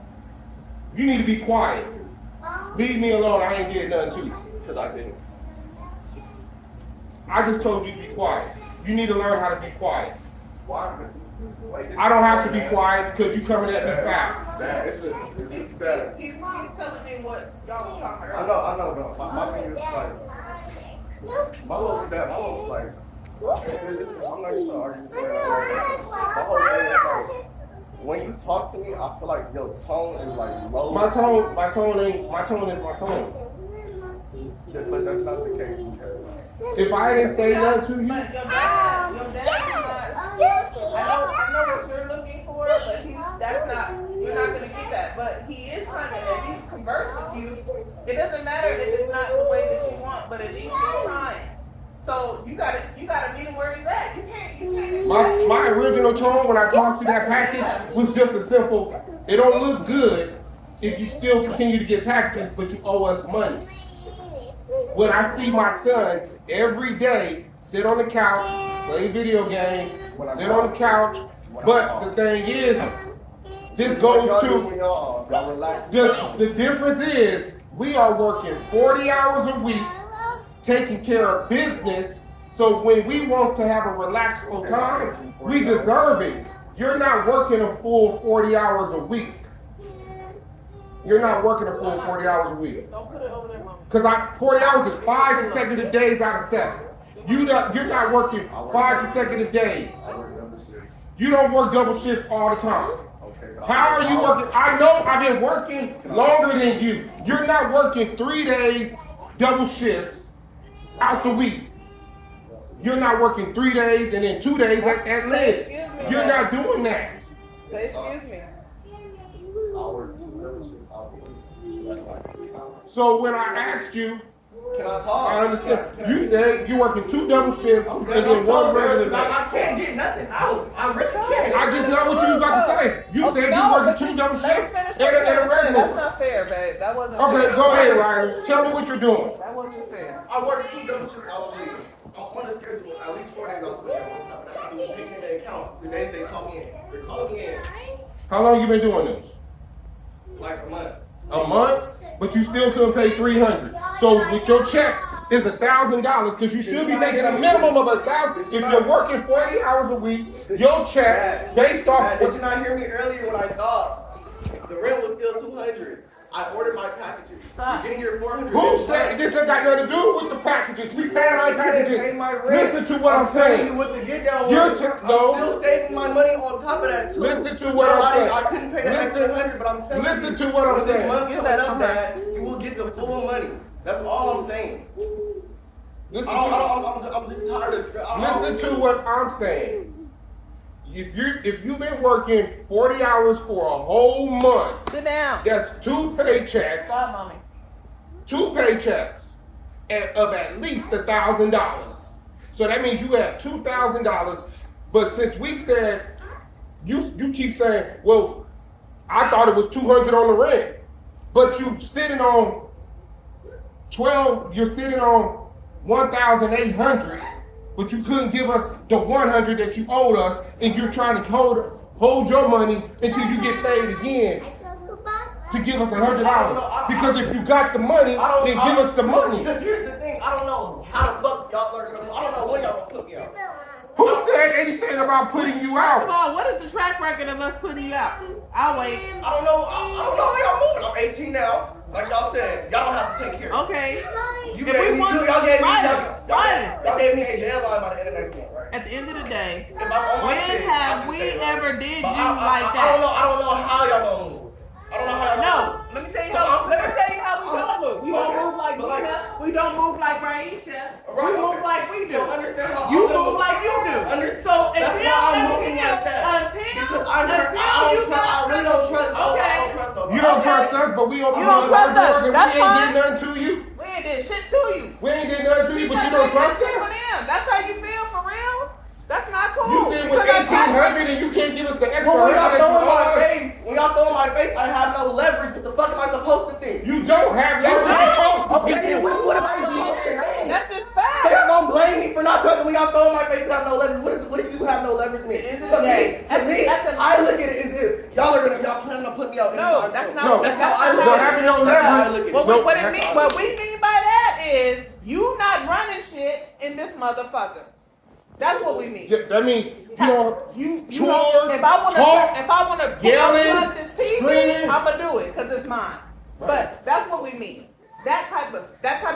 You need to be quiet. Leave me alone. I ain't getting nothing to you. Because I didn't. I just told you to be quiet. You need to learn how to be quiet. Why? I don't have to be quiet because you coming at me fast. It's just better. He's telling me what y'all was talking I about. know, but my thing is like, my little dad, my little like, I'm not even gonna argue with you. My whole thing is like, when you talk to me, I feel like your tone is like low. My tone is my tone. But that's not the case. If I didn't say nothing to you, But your dad is not. I know what you're looking for, but you're not gonna get that. But he is trying to at least converse with you. It doesn't matter if it's not the way that you want, but at least he's trying. So you gotta meet him where he's at. You can't. my original tone when I talked to that package was just a simple, it don't look good if you still continue to get packages, but you owe us money. When I see my son every day sit on the couch, play video game, sit on the couch, but the thing is, this goes to, the difference is, we are working 40 hours a week, taking care of business, so when we want to have a relaxful time, we deserve it. You're not working a full 40 hours a week. You're not working a full 40 hours a week. Don't put it over there, Mama. Because 40 hours is 5 consecutive days out of 7. You're not working 5 consecutive days. You don't work double shifts all the time. How are you working? I know I've been working longer than you. You're not working 3 days double shifts out the week. You're not working 3 days and then 2 days at least. You're not doing that. Say excuse me. So when I asked you, can I talk? I understand. You said you're working 2 double shifts and then 1 regular day. I can't get nothing out. I really can't. I just know what you was about to say. You said you're working 2 double shifts and a regular. That's not fair, babe. That wasn't Okay, fair. go ahead, Ryan. Tell me what you're doing. That wasn't fair. I work 2 double shifts out a week. I'm on the schedule at least 4 days out the week. On top of that, I'm taking into account the days they call me in. They're calling me in How long you been doing this? like a month. A month? But you still couldn't pay $300. So with your check is $1,000 because you should be making a minimum of $1,000. If you're working 40 hours a week, your check based off. Did you not hear me earlier when I thought the rent was still $200? I ordered my packages. You're getting your $400. Who said this ain't got nothing to do with the packages? We found our packages. Listen to what I'm saying. You with the get down You're I'm no. still saving my money on top of that too. Listen to what I'm saying. I couldn't pay the extra $100, but I'm telling you. Listen to what I'm saying. When this month coming up, Dad, you will get the full money. That's all I'm saying. Listen I'm just tired of stress. Listen to what I'm saying. If you've been working 40 hours for a whole month, Sit down. that's 2 paychecks. Stop, mommy. 2 paychecks of at least $1,000. So that means you have $2,000. But since we said, you keep saying, well, I thought it was $200 on the rent, but you sitting on 12. You're sitting on 1,800, but you couldn't give us the 100 that you owed us, and you're trying to hold your money until you get paid again to give us $100. Because if you got the money, then give us the money. Because here's the thing, I don't know how the fuck y'all are gonna. I don't know when y'all gonna put me out. Who said anything about putting you out? Come on, what is the track record of us putting you out? I'll wait. I don't know how y'all moving. I'm 18 now. Like y'all said, y'all don't have to take care of me. Okay. Y'all gave me a deadline by the end of next month, right? At the end of the day, If I'm on my when shit, have I can we stay ever right. did you But like I that? don't know how y'all gonna move. I don't know how y'all gonna No, move. let me tell you So how. I'm- Let me tell you how we don't move. We don't Okay. move like But like- Luna. We don't move like Raisha. Right, We move okay. like we do. So understand how You I'm gonna move like you do. Understand. So That's why I'm moving like that. Because I really don't trust nobody. I don't trust nobody. You don't trust us, but we open You don't our trust doors us. and That's we ain't fine. did nothing to you. We ain't did shit to you. We ain't did nothing to you, but you don't trust us. That's how you feel for real? That's not cool. You said with Because I- 1,800 and you can't give us the extra Well, when y'all 100 throw in that you my owe us. face, I have no leverage. What the fuck am I supposed to think? You don't have You leverage. don't? Okay, then what am I supposed to think? That's just So fact. y'all gonna blame me for not trusting when y'all throw in my face? You have no leverage. What do you have no leverage mean? At the end of To the day, me, I look at it as if y'all planning on putting me out. No, anytime that's soon. not. No, That's how I But look at having it. no That's how I leverage. look at it. What, No, what, it that's mean, all. what we mean by that is you not running shit in this motherfucker. That's what we mean. Yeah, that means you don't. You Chores, know, if I want to yelling, unplug this TV, screaming. I'ma do it because it's mine. But that's what we mean. That type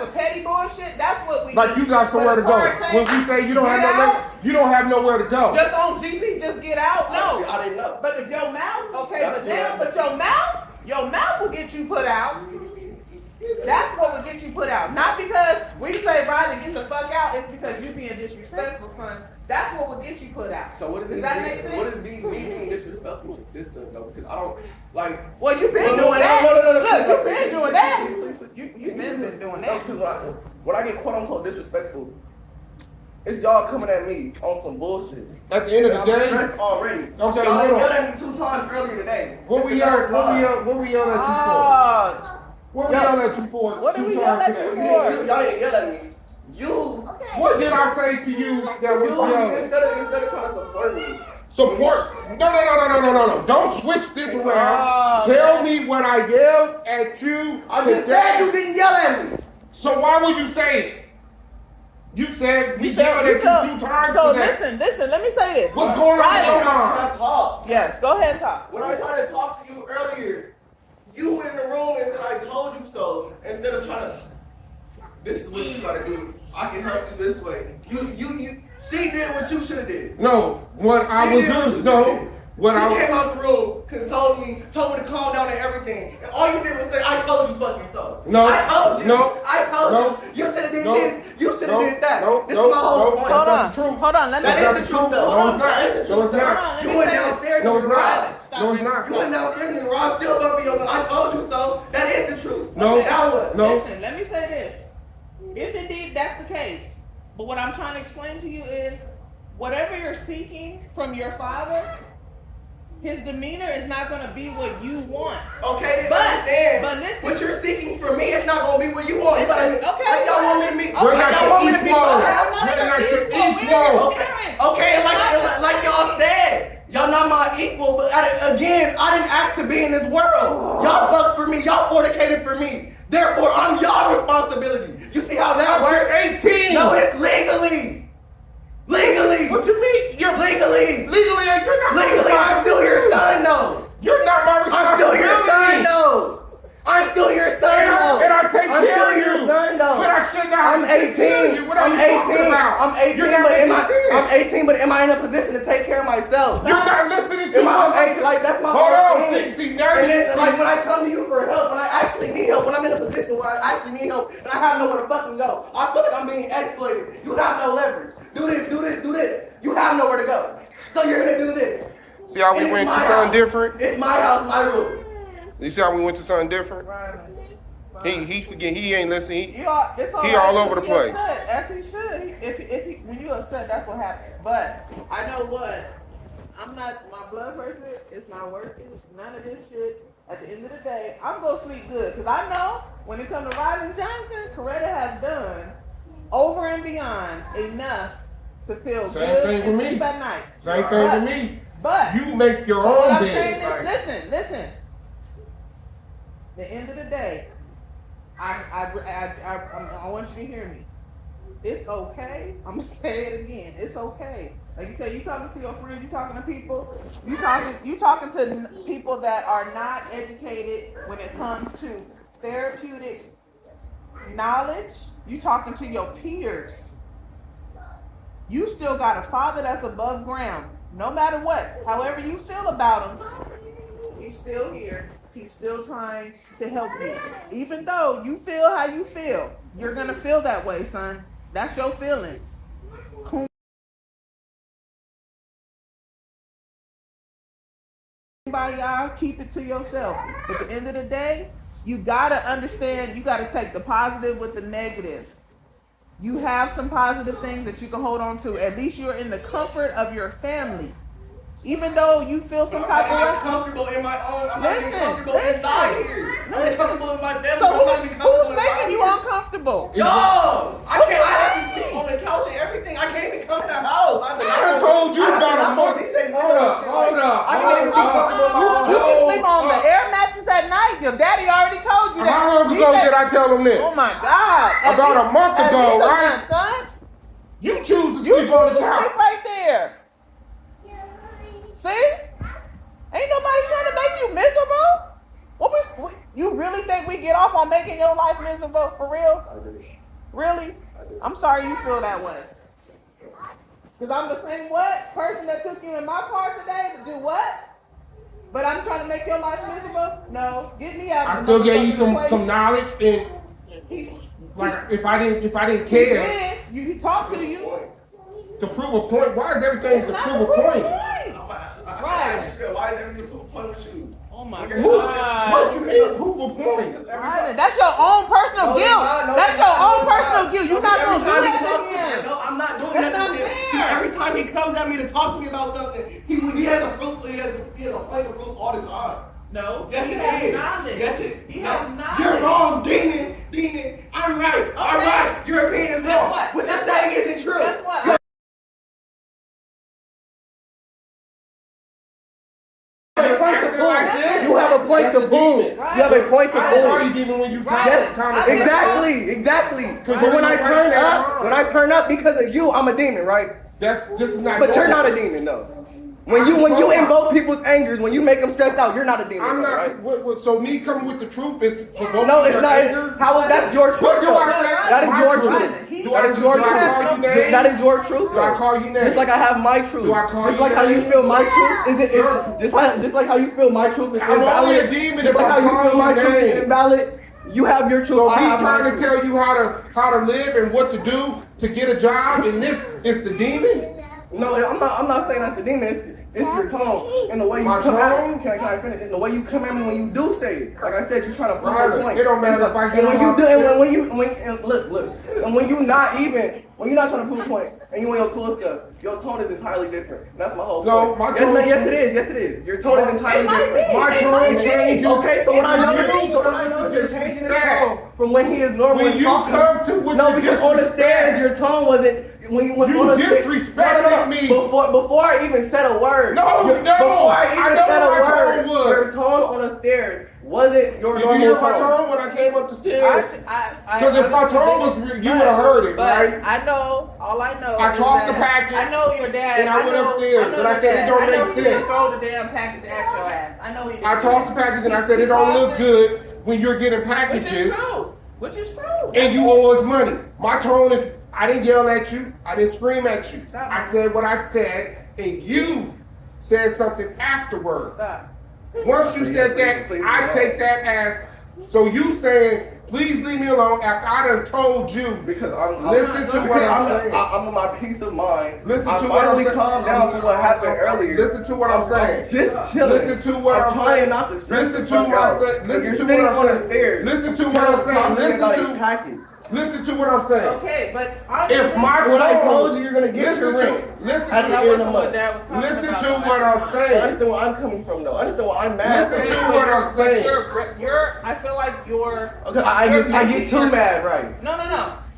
of petty bullshit. That's what we Like mean. you got somewhere to But as far as go. saying, When we say you don't get have no out, leverage, you don't have nowhere to go. just on GP, just get out. No, See, I didn't know. But if your mouth, okay, That's but what your mouth will get you put out. That's what will get you put out. Not because we say, Riley, get the fuck out. It's because you being disrespectful, son. That's what will get you put out. So what Does that make sense? What is me being disrespectful consistent though? Because I don't like. Well, you've been No, doing that. no. Look, you've been doing that. Please. You've been doing No, that. because when I get quote unquote disrespectful, it's y'all coming at me on some bullshit. At the end And of I'm the day, stressed already. Okay, y'all hold on. yelled at me 2 times earlier today. what It's we the yell? third time. What we yell at you for? Oh, What we yell at you for? What did 2 we times yell at today? you Y'all didn't yell at me. You What did I say to you that was yelling? instead of trying to support me. Support. No. Don't switch this around. Oh, Tell me what I yelled at you. I just said you didn't yell at me. So why would you say it? You said we yelled at you 2 times So today. listen. Let me say this. What's going on in your When mind? I talk. Yes, go ahead and talk. When I tried to talk to you earlier, you went in the room and said, I told you so. Instead of trying to, this is what you gotta do. I can help you this way. She did what you should have did. No, what I She was did what doing, you no, should've did. what She I came out the room, consoled me, told me to calm down and everything. And all you did was say, I told you fucking so. No. I told you. No. I told No. you. You should have did No. this. You should have No. did that. No. This No. is my whole No. point. Hold on. That's the truth. Hold on. Let me That say is the truth, though. No, it's not. That is the No, it's truth, not. though. Let You me went say this. downstairs No, in it's the garage. not. No, it's not. You went downstairs in the garage, still bumping your gun. I told you so. That is the truth. No. Now what? No. Listen, let me say this. If indeed that's the case, but what I'm trying to explain to you is whatever you're seeking from your father, his demeanor is not going to be what you want. Okay, then But understand. listen. What you're seeking from me, it's not gonna be what you want. You gotta, Listen, okay, like y'all want me to be. We're like not y'all want me your to be. equal. Okay, We're not your We're equal. your okay, parents. okay, like y'all said, y'all not my equal. But again, I didn't ask to be in this world. Y'all fucked for me. Y'all fornicated for me. Therefore, I'm y'all responsibility. You see how that You're works? 18. No, it's legally. Legally. What you mean? You're Legally. legally, you're not. Legally, I'm still your son, though. You're not my I'm responsibility. still your son, though. I'm still your son, though. And I take I'm care still of your you. son, though. But I should not. I'm take care of 18. you. What are I'm you talking 18. about? I'm 18, You're not but making sense. I'm 18, but am I in a position to take care of myself? You're not listening to Am I me. 18? Like, that's my Hold whole on, thing. see, now And you- then, like, when I come to you for help, when I actually need help, when I'm in a position where I actually need help, and I have nowhere to fucking go, I feel like I'm being exploited. You have no leverage. Do this, do this, do this. You have nowhere to go. So you're gonna do this. See how we And it's went to my something house. different? It's my house, my rules. You see how we went to something different? Right. He forget he ain't listening. You all, it's He all over the He place. upset, as he should. If when you upset, that's what happens. But I know what. I'm not. My blood pressure is not working. None of this shit. At the end of the day, I'm gonna sleep good because I know when it comes to Ryland Johnson, Coretta has done over and beyond enough to feel Same good thing and with sleep me. at night. Same thing But- with me. But You make your what own I'm saying bed. is, listen. The end of the day, I want you to hear me. It's okay. I'm gonna say it again. It's okay. Like you said, you talking to your friends, you talking to people, you talking to people that are not educated when it comes to therapeutic knowledge. You talking to your peers. You still got a father that's above ground. No matter what, however you feel about him, he's still here. He's still trying to help you. Even though you feel how you feel, you're gonna feel that way, son. That's your feelings. Y'all keep it to yourself. But at the end of the day, you gotta understand. You gotta take the positive with the negative. You have some positive things that you can hold on to. At least you're in the comfort of your family. Even though you feel some type I'm not of way. comfortable in my own. I'm not even comfortable Listen. inside here. I'm not comfortable in my family. So I'm not even comfortable who's inside making you here. uncomfortable? Yo, I can't. I have to sleep on the couch and everything. I can't even come to the house. I told you about a month. Hold up. I can't even be comfortable in my own You house. can sleep on the air mattress at night. Your daddy already told you that. How long He ago said- did I tell him Oh that? my God! About a month ago, least a right? month, son. You choose to You sleep on choose the to sleep couch. right there. See? Ain't nobody trying to make you miserable. You really think we get off on making your life miserable for real? Really? I'm sorry you feel that way. Cause I'm the same person that took you in my car today to do what? But I'm trying to make your life miserable? No, get me out. I of still the gave you motherfucking some knowledge and equation. like if I didn't He care did. He talked to you. to prove a point, why is everything It's to not prove a point? Why is everything a point with you? Oh my When you're God. What you mean prove a point? Ryland, that's your own personal guilt. That's your own personal guilt. You're not gonna do that again. No, I'm not doing That's that not to him. fair. Every time he comes at me to talk to me about something, he has a proof. He has a point of proof all the time. No, Yes, he it has is. knowledge. Yes, it. He has knowledge. You're wrong, demon. I'm right. I'm Okay. right. Your opinion is Guess wrong. what? What you're Guess saying what? isn't true. Guess what? You have a point to prove. You have a point to I call you prove. demon when you Right. comment. Exactly. But when I turn up because of you, I'm a demon, right? This is not. But you're not a demon, though. When you invoke people's angers, when you make them stressed out, you're not a demon, I'm though, not. right? So me coming with the truth is provoking No, it's your not. anger? That's your truth. What do though. I say? That is My your truth. truth. Do That I- is your do I call you truth. names? That is your truth. Do I though. call you names? Just like I have my truth. Do I call Just you like how you names? feel my truth is Sure. just like how you feel my truth is I'm only invalid. a demon Just if like I how you call feel you my truth names. is invalid. You have your truth. So I me have my trying to truth. tell you how to live and what to do to get a job, and this is the demon. No, I'm not saying that's the demon. It's your tone and the way you My come at tone? me. Can I finish? And the way you come at me when you do say it. Like I said, you're trying to prove Ryland, a point. it don't matter if I get and when on you my do, shit. and when you're not trying to prove a point, and you want your cool stuff, your tone is entirely different. That's my whole No, point. my yes, tone man, yes, is- it is. Yes, it is. Your tone is entirely It might different. be. My It tone might be. changes. Okay, so when I notice, You it's changing his sad. tone from when he is normally When you talking. come to with No, the because on the disrespect. stairs, your tone wasn't. When you went You on the disrespected me. Before I even said a word. No, Before I I even know said a what my word, tone was. your tone on the stairs wasn't your Did you normal hear my tone. tone when I came up the stairs? Because if my tone was real, you would've heard it, right? I know. All I know. I is tossed the that package, I know your dad. and I went know- upstairs, know but I your said it dad. don't I know make he didn't sense. throw the damn package at your ass. I know he did. I tossed the package and I said it don't look good when you're getting Which is packages true. Which is true. and you owe us money. My tone is I didn't yell at you. I didn't scream at you. Stop. I said what I said, and you said something afterwards. Stop. Once you said that, I take that as, so you saying, please leave me alone after I done told you. Because I'm Listen to what I'm saying. I'm in my peace of mind. Listen I to what I'm finally saying. calmed down from what happened earlier. Listen to what I'm saying. Just chilling. Listen to what I'm trying saying. not to stress Listen the to fuck what out. I'm saying. Listen You're to sitting what I'm on the saying. stairs. Listen to what I'm saying. Talking Listen about a to. package. Listen to what I'm saying. Okay, but If my When I tone- told you you're gonna get your listen rent. to, listen At to, the that end of the wasn't what month. Dad was talking listen about. to though. what I'm I saying. understand where I'm coming from though. I understand why I'm mad. Listen though. to what I'm saying. You're. I feel like you're. Okay, I get too mad, right? No.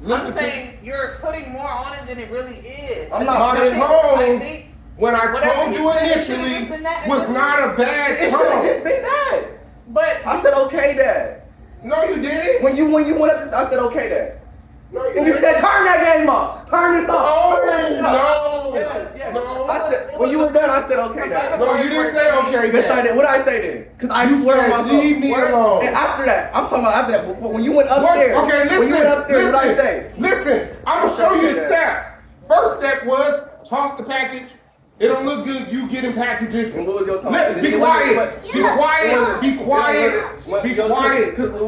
Listen I'm to- saying you're putting more on it than it really is. I'm not My putting- tone, I think when I whatever told you you said, it initially, should've just been that was not a It bad should have tone. just been that. But I said okay, Dad. No, you didn't. When you went up, I said okay, Dad. No, And you said turn that game off. Turn this off. Oh, Turn it off. no. Yes. No. I said when you were done, I said okay, Dad. No, you didn't say okay. Yes, I Dad. did. What did I say then? Because I You swear on said, myself. leave me alone. And after that, I'm talking about after that. Before, when you went What? upstairs. Okay, listen. When you went upstairs, listen, what did I say? Listen, I'm gonna show you the Okay, steps. First step was toss the package. It don't look good. You getting packages. And what was your tone? Be quiet. Be quiet. Be quiet. Be quiet. Be quiet. Because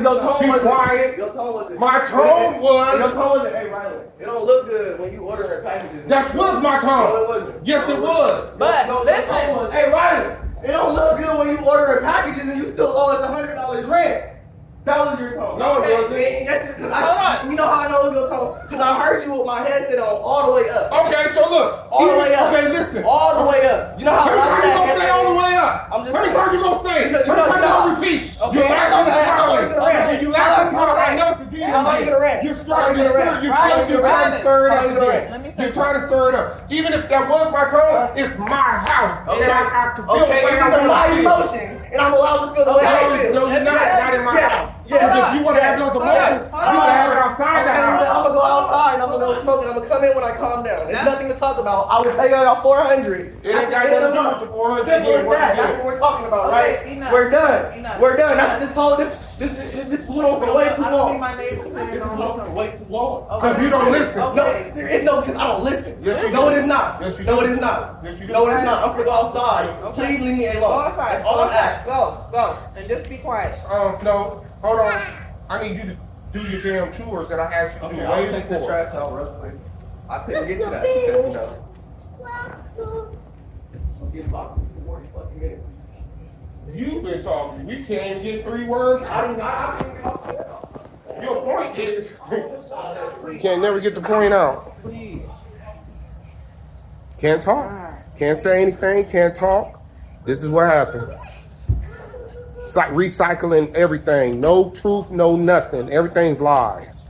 your tone Be wasn't. quiet. Your tone wasn't. My tone Your was. tone wasn't. Hey, Rylan, it don't look good when you order packages. That was my No, it tone. wasn't. Yes, it was. But your listen. tone was, hey, Rylan, it don't look good when you order packages and you still owe us $100 rent. That was your tone. No, it wasn't. Yes, Hold on. You know how I know it was your tone? Because I heard you with my headset on all the way up. Okay, so look. All the way up. Okay, listen. All the way up. You know how How many loud times you that gonna say all the way up? I'm just How many saying. times you gonna say? You know- How many times you gonna repeat? Okay, You laugh how long- and how long smiling. you gonna rant? Okay, you How laugh long and you gonna smiling. I rant? know it's a demon. How long you gonna rant? You're How long starting you to gonna stir. rant? You're How long trying you gonna to rant? stir it How up long you gonna again. rant? Let me say You're trying to stir it up. Even if that was my tone, it's my house. And I can feel Okay, the way I these are my want to feel. emotions, and I'm allowed to feel the way I feel. No, you're not in my Yes, house. yes, Because if you want to have those yes, emotions, yes. you gotta have it outside the Okay, I'm house. gonna go outside and I'm gonna go smoke and I'm gonna come in when I calm down. There's nothing to talk about. I will pay y'all $400. It ain't got nothing to do with the 400 Simple as again, once that. again. That's what we're talking about, Okay, right? enough. We're done. Enough. We're done. That's this went on for way too I don't long. need my neighbors This is saying going on for way too long. Because you don't listen. Okay. No, there is no because I don't listen. Yes, you No, do. it is not. Yes, you no, do. it is not. Yes, you do. No, it is not. I'm gonna go outside. Okay. Please leave me alone. Go outside. That's all Go I'm outside. asking. Go, and just be quiet. No, hold on. I need you to do your damn chores that I asked you to do Okay, I'll way take this before. trash out real quick. I couldn't get to that because, you know. I'll get boxes in 40 fucking minutes. You've been talking. We can't get 3 words I out. didn't get Your point is, you can't never get the point out. Please. Can't talk. Can't say anything. Can't talk. This is what happened. Recycling everything. No truth, no nothing. Everything's lies.